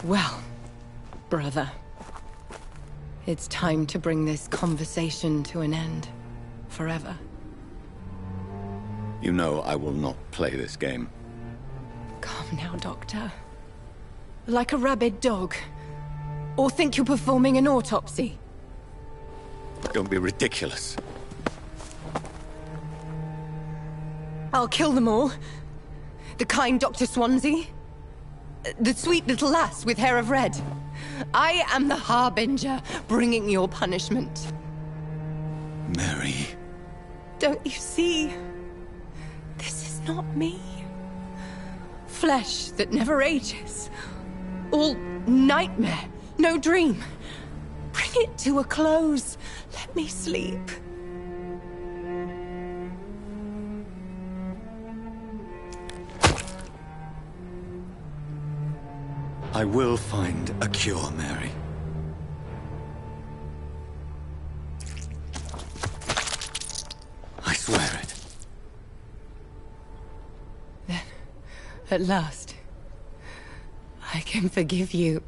Well, brother, it's time to bring this conversation to an end. Forever. You know I will not play this game. Calm now, Doctor. Like a rabid dog. Or think you're performing an autopsy? Don't be ridiculous. I'll kill them all. The kind Dr. Swansea. The sweet little lass with hair of red. I am the Harbinger, bringing your punishment. Mary. Don't you see? This is not me. Flesh that never ages. All nightmare, no dream. Bring it to a close. Let me sleep. I will find a cure, Mary. I swear it. Then, at last, I can forgive you.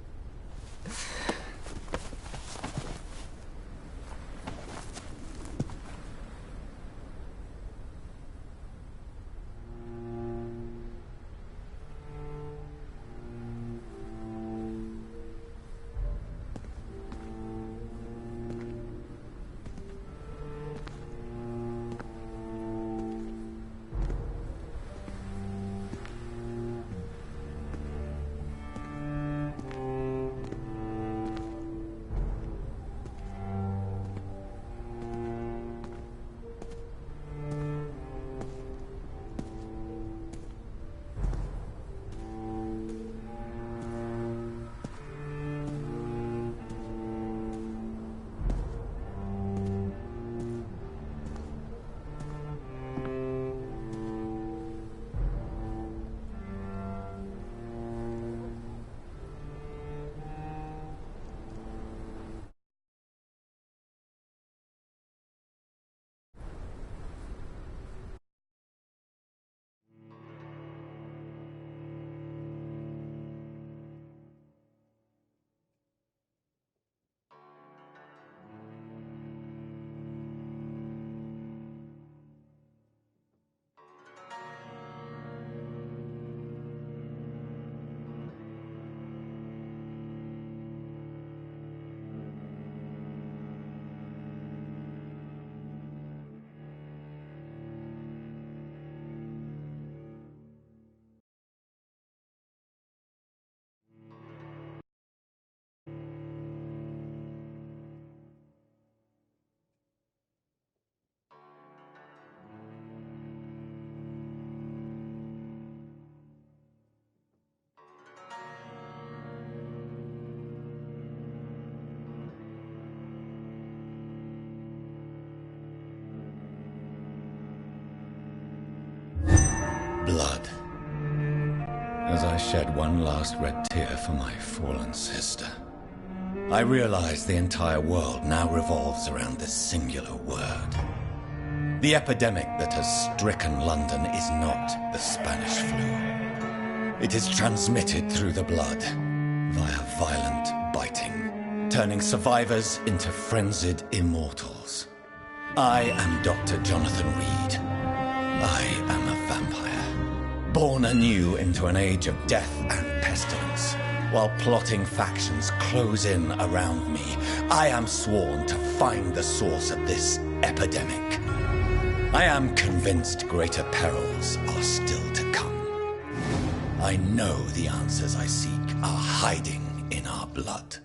Blood. As I shed one last red tear for my fallen sister, I realize the entire world now revolves around this singular word. The epidemic that has stricken London is not the Spanish flu. It is transmitted through the blood, via violent biting, turning survivors into frenzied immortals. I am Dr. Jonathan Reed. I am a vampire, born anew into an age of death and pestilence. While plotting factions close in around me, I am sworn to find the source of this epidemic. I am convinced greater perils are still to come. I know the answers I seek are hiding in our blood.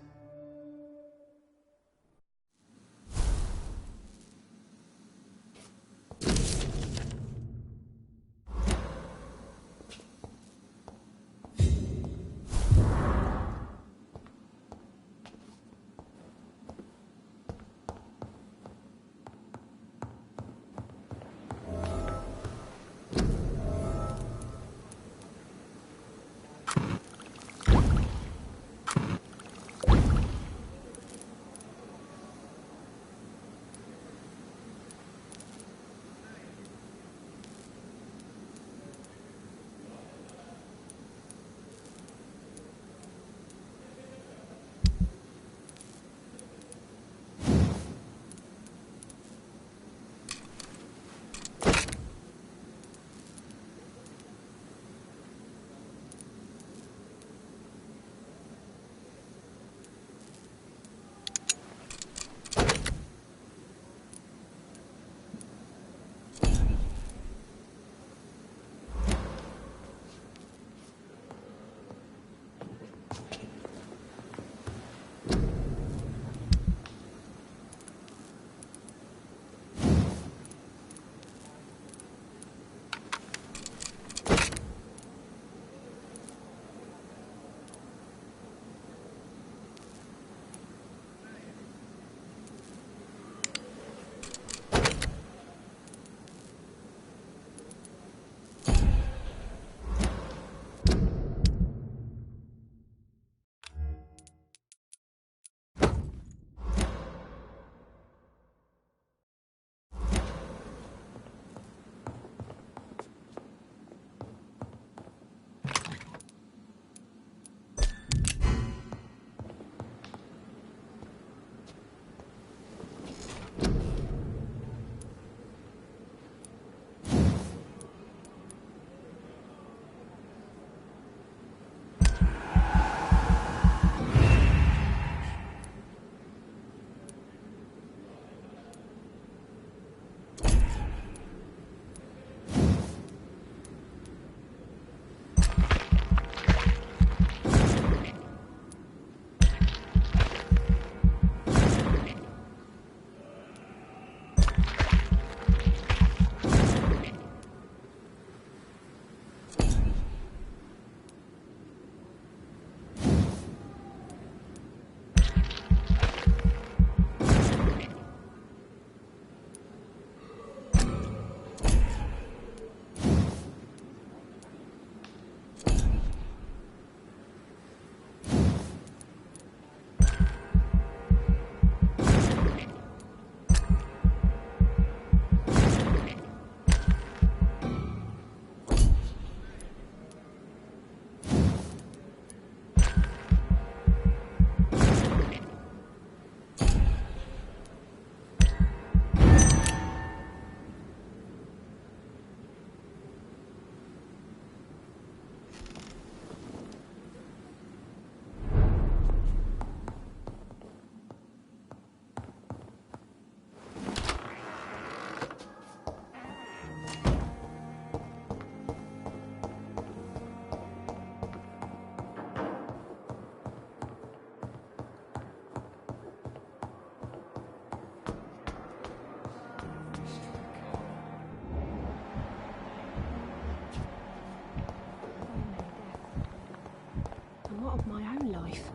part of my own life.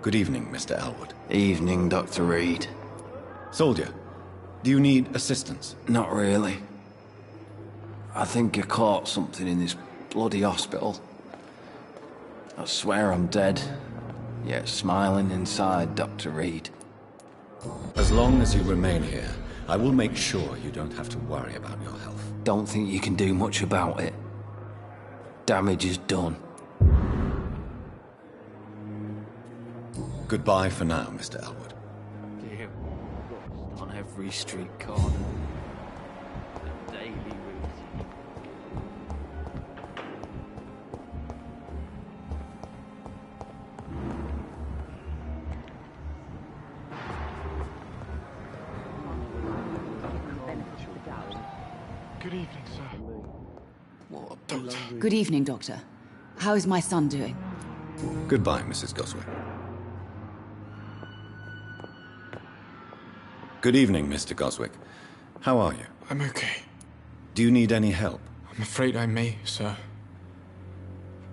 Good evening, Mr. Elwood. Evening, Dr. Reed. Soldier, do you need assistance? Not really. I think I caught something in this bloody hospital. I swear I'm dead, yet smiling inside, Dr. Reed. As long as you remain here, I will make sure you don't have to worry about your health. Don't think you can do much about it. Damage is done. Goodbye for now, Mr. Elwood. Dear, on every street corner. The daily routine. Good evening, sir. What, Doctor? Good evening, Doctor. How is my son doing? Goodbye, Mrs. Goswick. Good evening, Mr. Goswick. How are you? I'm okay. Do you need any help? I'm afraid I may, sir.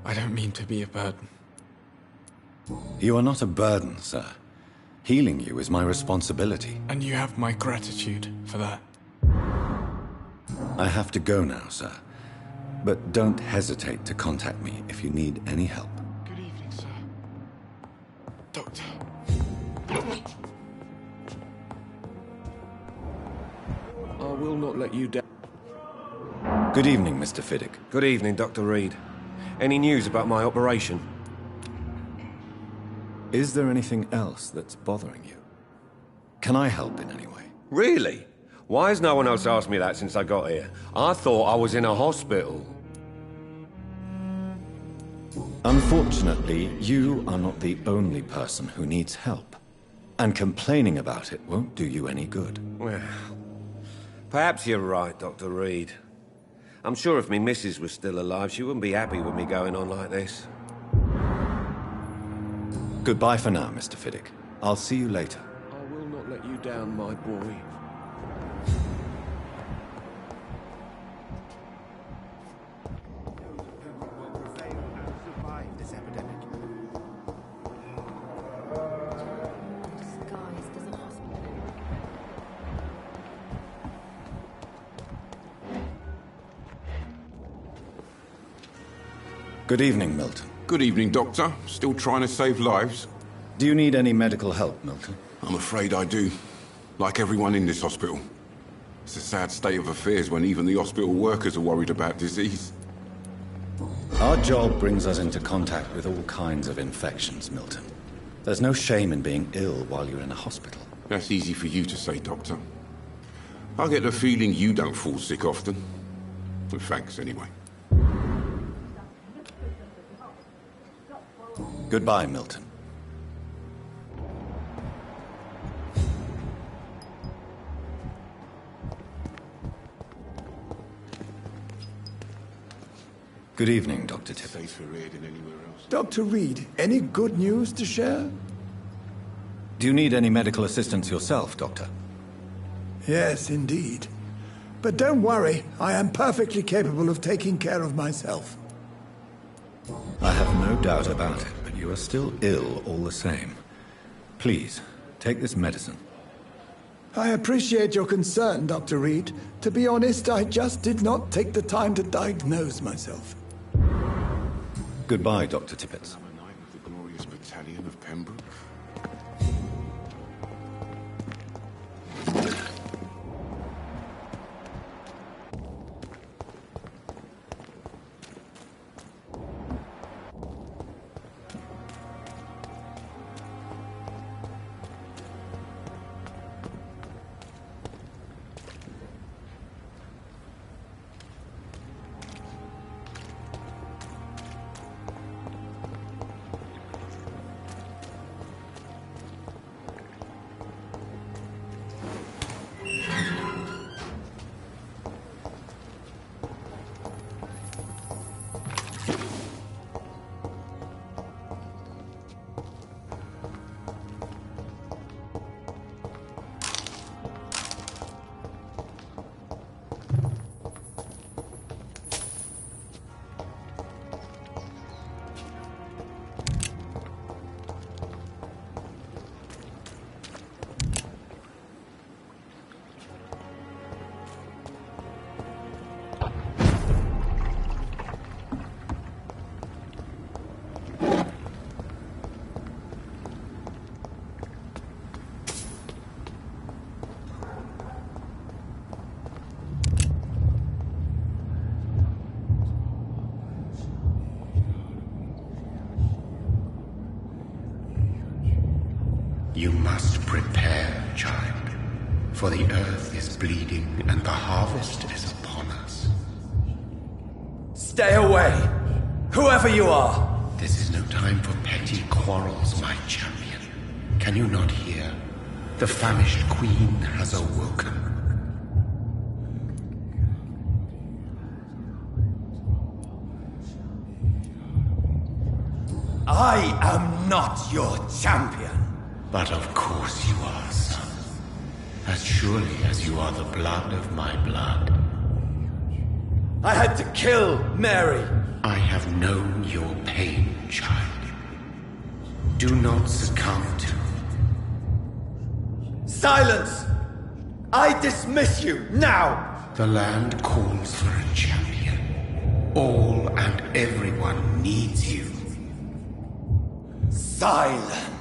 I don't mean to be a burden. You are not a burden, sir. Healing you is my responsibility. And you have my gratitude for that. I have to go now, sir. But don't hesitate to contact me if you need any help. Good evening, sir. Doctor. I will not let you down. Good evening, Mr. Fiddick. Good evening, Dr. Reed. Any news about my operation? Is there anything else that's bothering you? Can I help in any way? Really? Why has no one else asked me that since I got here? I thought I was in a hospital. Unfortunately, you are not the only person who needs help. And complaining about it won't do you any good. Well, perhaps you're right, Dr. Reed. I'm sure if me missus was still alive, she wouldn't be happy with me going on like this. Goodbye for now, Mr. Fiddick. I'll see you later. I will not let you down, my boy. Good evening, Milton. Good evening, Doctor. Still trying to save lives? Do you need any medical help, Milton? I'm afraid I do. Like everyone in this hospital. It's a sad state of affairs when even the hospital workers are worried about disease. Our job brings us into contact with all kinds of infections, Milton. There's no shame in being ill while you're in a hospital. That's easy for you to say, Doctor. I get the feeling you don't fall sick often. Well, thanks, anyway. Goodbye, Milton. Good evening, Dr. Tippett. Safer here than anywhere else. Dr. Reed, any good news to share? Do you need any medical assistance yourself, Doctor? Yes, indeed. But don't worry, I am perfectly capable of taking care of myself. I have no doubt about it, but you are still ill all the same. Please, take this medicine. I appreciate your concern, Dr. Reed. To be honest, I just did not take the time to diagnose myself. Goodbye, Dr. Tippett. Summer night of the glorious battalion of Pembroke. You must prepare, child, for the earth is bleeding and the harvest is upon us. Stay away, whoever you are! This is no time for petty quarrels, my champion. Can you not hear? The famished queen has awoken. I am not your champion. But of course you are, son. As surely as you are the blood of my blood. I had to kill Mary. I have known your pain, child. Do not succumb to... Silence! I dismiss you, now! The land calls for a champion. All and everyone needs you. Silence!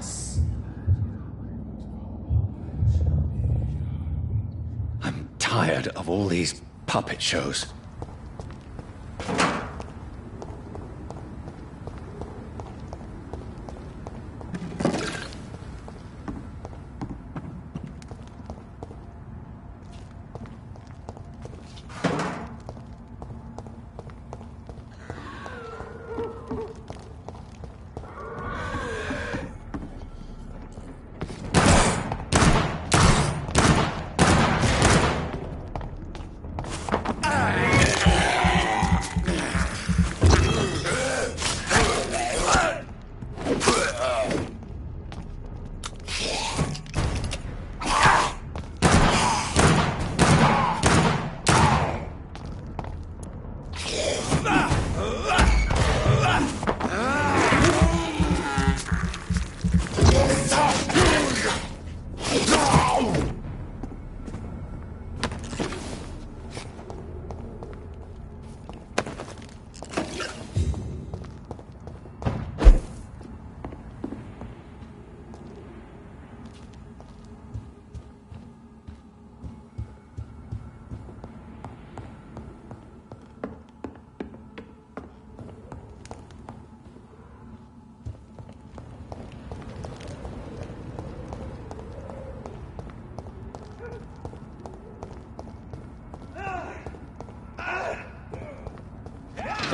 I'm tired of all these puppet shows.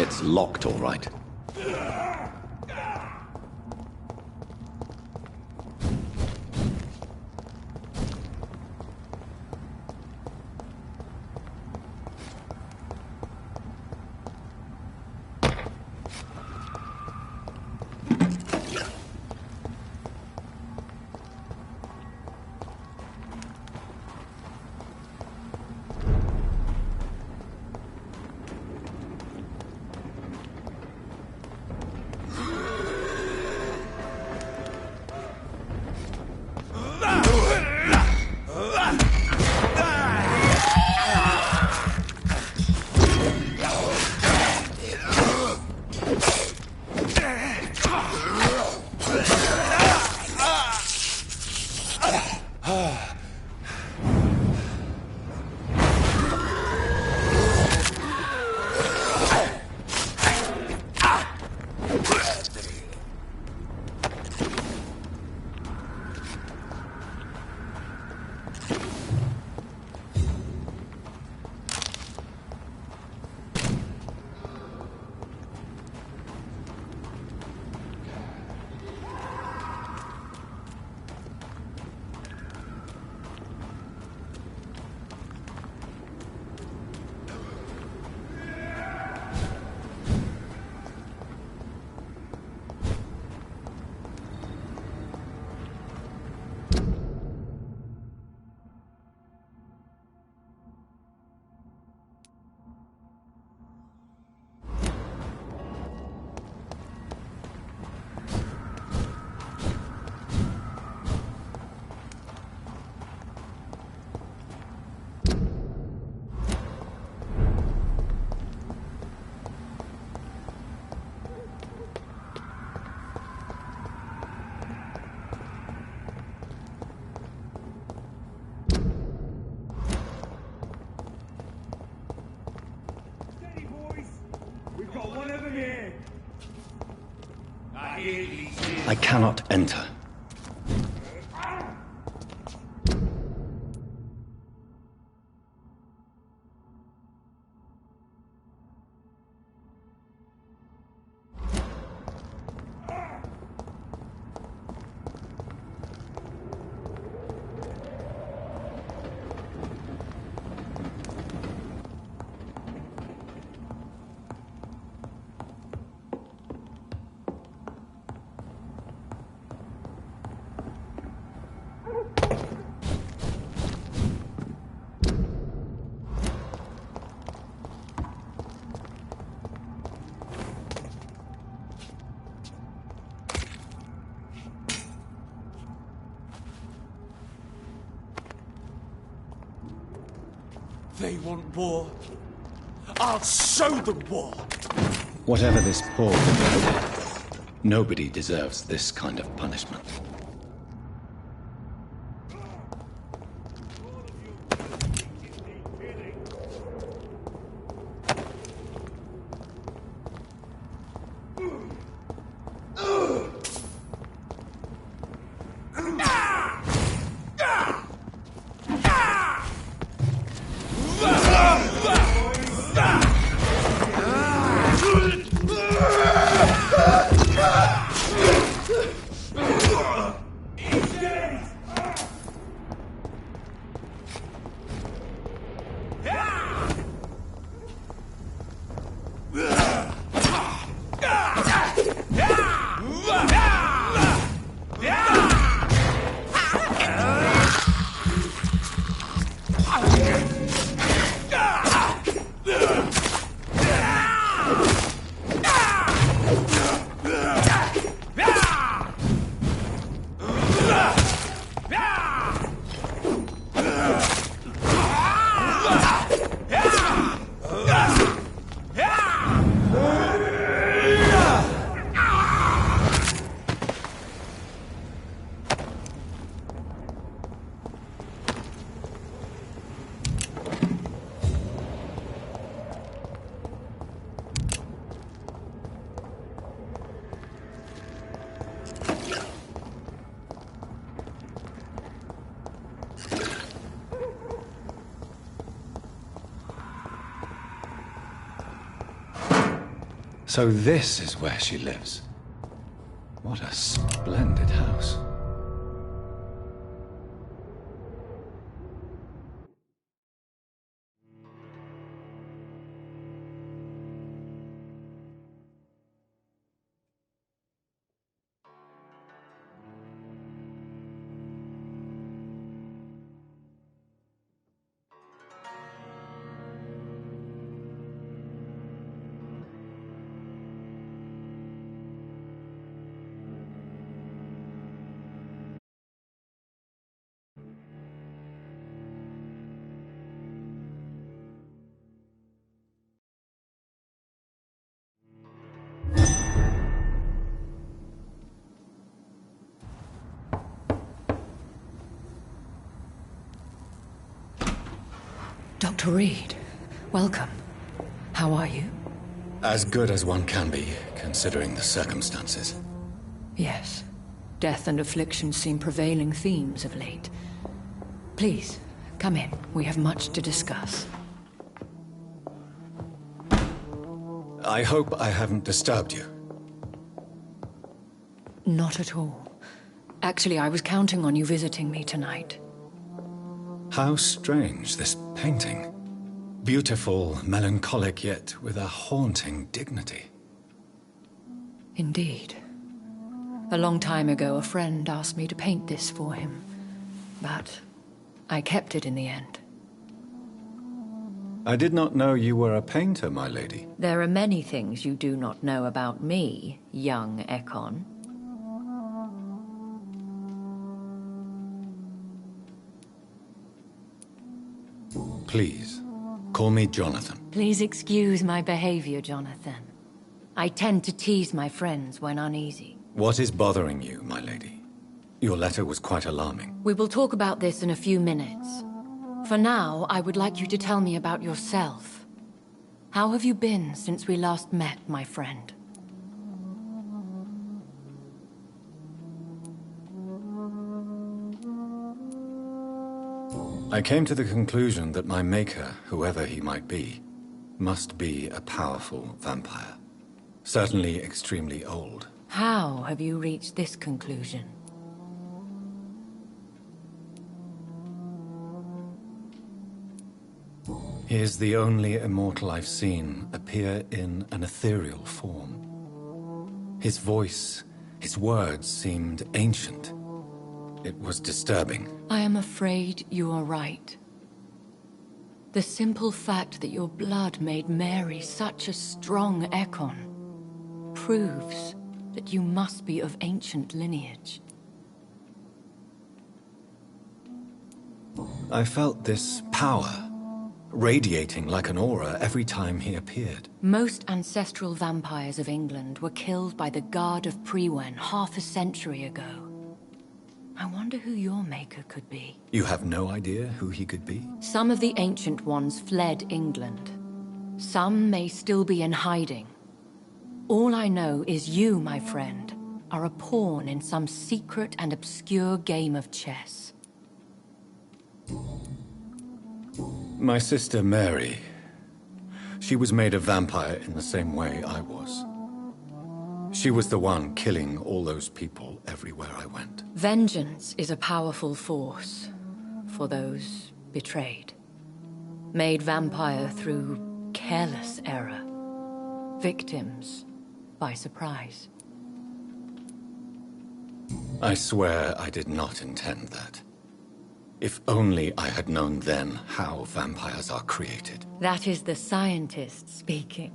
It's locked, all right. I cannot enter. They want war. I'll show them war. Whatever this poor woman did, nobody deserves this kind of punishment. So this is where she lives. What a splendid house. Dr. Reed, welcome. How are you? As good as one can be, considering the circumstances. Yes. Death and affliction seem prevailing themes of late. Please, come in. We have much to discuss. I hope I haven't disturbed you. Not at all. Actually, I was counting on you visiting me tonight. How strange, this painting. Beautiful, melancholic, yet with a haunting dignity. Indeed. A long time ago, a friend asked me to paint this for him. But I kept it in the end. I did not know you were a painter, my lady. There are many things you do not know about me, young Ekon. Please, call me Jonathan. Please excuse my behavior, Jonathan. I tend to tease my friends when uneasy. What is bothering you, my lady? Your letter was quite alarming. We will talk about this in a few minutes. For now, I would like you to tell me about yourself. How have you been since we last met, my friend? I came to the conclusion that my maker, whoever he might be, must be a powerful vampire. Certainly extremely old. How have you reached this conclusion? He is the only immortal I've seen appear in an ethereal form. His voice, his words seemed ancient. It was disturbing. I am afraid you are right. The simple fact that your blood made Mary such a strong Ekon proves that you must be of ancient lineage. I felt this power, radiating like an aura every time he appeared. Most ancestral vampires of England were killed by the Guard of Priwen half a century ago. I wonder who your maker could be. You have no idea who he could be? Some of the Ancient Ones fled England. Some may still be in hiding. All I know is you, my friend, are a pawn in some secret and obscure game of chess. My sister Mary. She was made a vampire in the same way I was. She was the one killing all those people everywhere I went. Vengeance is a powerful force for those betrayed. Made vampire through careless error. Victims by surprise. I swear I did not intend that. If only I had known then how vampires are created. That is the scientist speaking.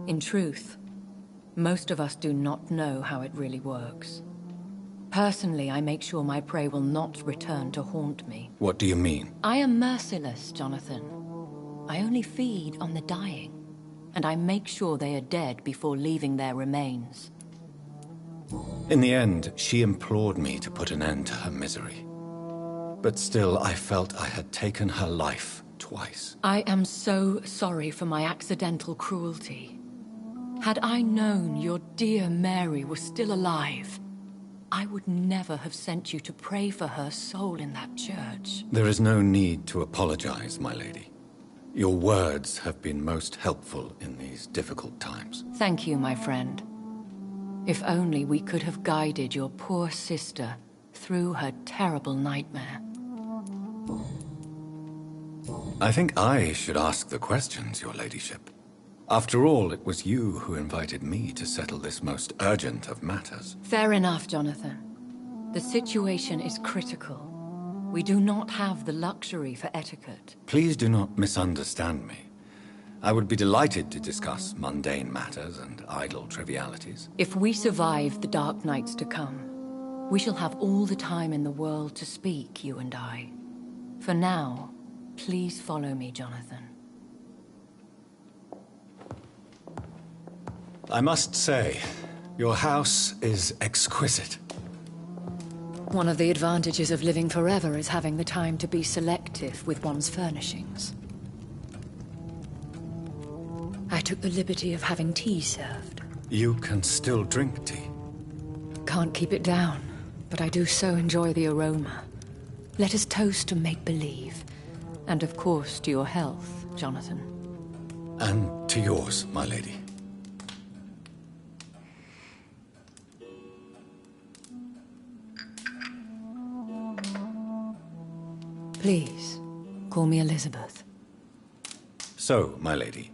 In truth, most of us do not know how it really works. Personally, I make sure my prey will not return to haunt me. What do you mean? I am merciless, Jonathan. I only feed on the dying, and I make sure they are dead before leaving their remains. In the end, she implored me to put an end to her misery. But still, I felt I had taken her life twice. I am so sorry for my accidental cruelty. Had I known your dear Mary was still alive, I would never have sent you to pray for her soul in that church. There is no need to apologize, my lady. Your words have been most helpful in these difficult times. Thank you, my friend. If only we could have guided your poor sister through her terrible nightmare. I think I should ask the questions, your ladyship. After all, it was you who invited me to settle this most urgent of matters. Fair enough, Jonathan. The situation is critical. We do not have the luxury for etiquette. Please do not misunderstand me. I would be delighted to discuss mundane matters and idle trivialities. If we survive the dark nights to come, we shall have all the time in the world to speak, you and I. For now, please follow me, Jonathan. I must say, your house is exquisite. One of the advantages of living forever is having the time to be selective with one's furnishings. I took the liberty of having tea served. You can still drink tea. Can't keep it down, but I do so enjoy the aroma. Let us toast to make-believe. And of course to your health, Jonathan. And to yours, my lady. Please, call me Elizabeth. So, my lady,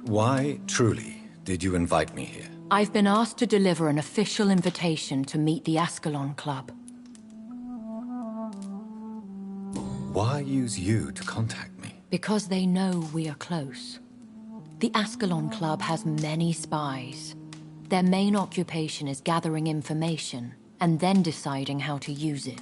why, truly, did you invite me here? I've been asked to deliver an official invitation to meet the Ascalon Club. Why use you to contact me? Because they know we are close. The Ascalon Club has many spies. Their main occupation is gathering information, and then deciding how to use it.